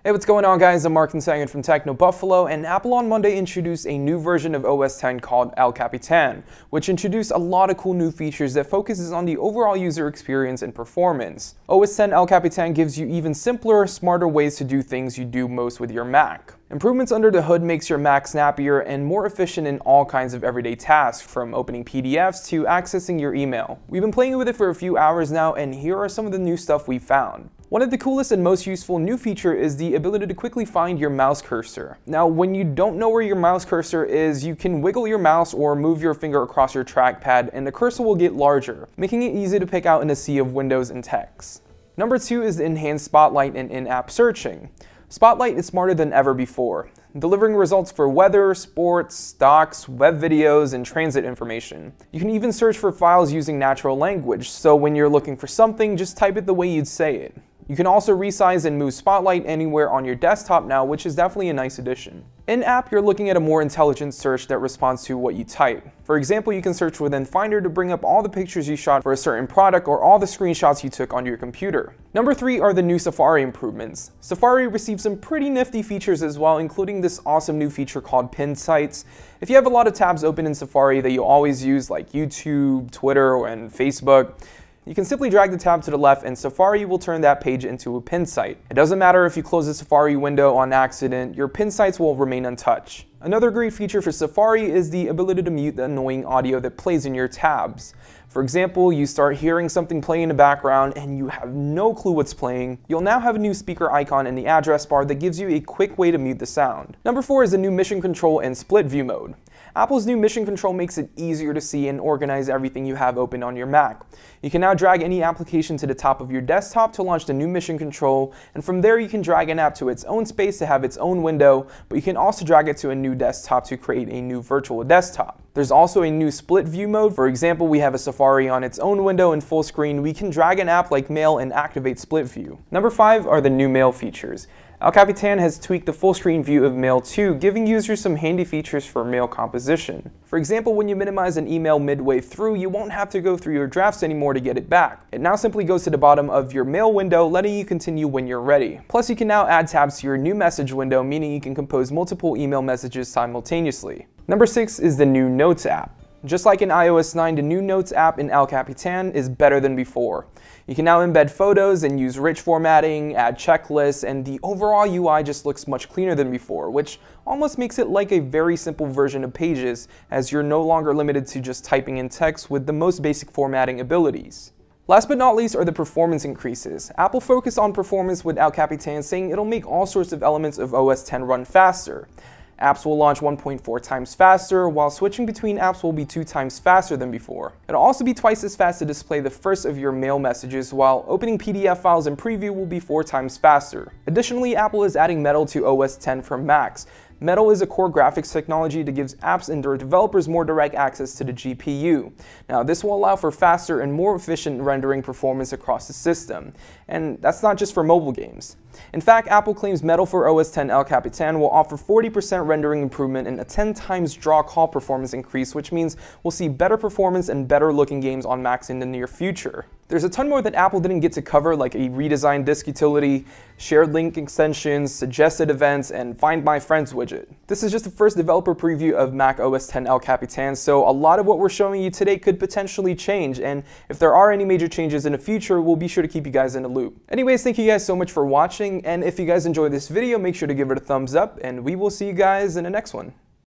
Hey, what's going on, guys? I'm Mark Sagan from Techno Buffalo, and Apple on Monday introduced a new version of OS X called El Capitan, which introduced a lot of cool new features that focuses on the overall user experience and performance. OS X El Capitan gives you even simpler, smarter ways to do things you do most with your Mac. Improvements under the hood makes your Mac snappier and more efficient in all kinds of everyday tasks, from opening PDFs to accessing your email. We've been playing with it for a few hours now, and here are some of the new stuff we found. One of the coolest and most useful new feature is the ability to quickly find your mouse cursor. Now, when you don't know where your mouse cursor is, you can wiggle your mouse or move your finger across your trackpad and the cursor will get larger, making it easy to pick out in a sea of windows and text. Number 2 is the enhanced Spotlight and in-app searching. Spotlight is smarter than ever before, delivering results for weather, sports, stocks, web videos, and transit information. You can even search for files using natural language, so when you're looking for something, just type it the way you'd say it. You can also resize and move Spotlight anywhere on your desktop now, which is definitely a nice addition. In-app, you're looking at a more intelligent search that responds to what you type. For example, you can search within Finder to bring up all the pictures you shot for a certain product or all the screenshots you took on your computer. Number 3 are the new Safari improvements. Safari received some pretty nifty features as well, including this awesome new feature called pinned sites. If you have a lot of tabs open in Safari that you always use, like YouTube, Twitter, and Facebook, you can simply drag the tab to the left and Safari will turn that page into a pinned site. It doesn't matter if you close the Safari window on accident, your pinned sites will remain untouched. Another great feature for Safari is the ability to mute the annoying audio that plays in your tabs. For example, you start hearing something play in the background and you have no clue what's playing. You'll now have a new speaker icon in the address bar that gives you a quick way to mute the sound. Number 4 is the new mission control and split view mode. Apple's new mission control makes it easier to see and organize everything you have open on your Mac. You can now drag any application to the top of your desktop to launch the new mission control, and from there you can drag an app to its own space to have its own window, but you can also drag it to a new desktop to create a new virtual desktop. There's also a new split view mode. For example, we have a Safari on its own window in full screen. We can drag an app like Mail and activate split view. Number 5 are the new Mail features. El Capitan has tweaked the full screen view of Mail too, giving users some handy features for mail composition. For example, when you minimize an email midway through, you won't have to go through your drafts anymore to get it back. It now simply goes to the bottom of your Mail window, letting you continue when you're ready. Plus, you can now add tabs to your new message window, meaning you can compose multiple email messages simultaneously. Number 6 is the new Notes app. Just like in iOS 9, the new Notes app in El Capitan is better than before. You can now embed photos and use rich formatting, add checklists, and the overall UI just looks much cleaner than before, which almost makes it like a very simple version of Pages, as you're no longer limited to just typing in text with the most basic formatting abilities. Last but not least are the performance increases. Apple focused on performance with El Capitan, saying it'll make all sorts of elements of OS X run faster. Apps will launch 1.4 times faster, while switching between apps will be 2 times faster than before. It'll also be twice as fast to display the first of your mail messages, while opening PDF files in preview will be 4 times faster. Additionally, Apple is adding Metal to OS X for Macs. Metal is a core graphics technology that gives apps and their developers more direct access to the GPU. Now, this will allow for faster and more efficient rendering performance across the system. And that's not just for mobile games. In fact, Apple claims Metal for OS X El Capitan will offer 40% rendering improvement and a 10 times draw call performance increase, which means we'll see better performance and better looking games on Macs in the near future. There's a ton more that Apple didn't get to cover, like a redesigned disk utility, shared link extensions, suggested events, and Find My Friends widget. This is just the first developer preview of Mac OS X El Capitan, so a lot of what we're showing you today could potentially change, and if there are any major changes in the future, we'll be sure to keep you guys in the loop. Anyways, thank you guys so much for watching, and if you guys enjoyed this video, make sure to give it a thumbs up, and we will see you guys in the next one.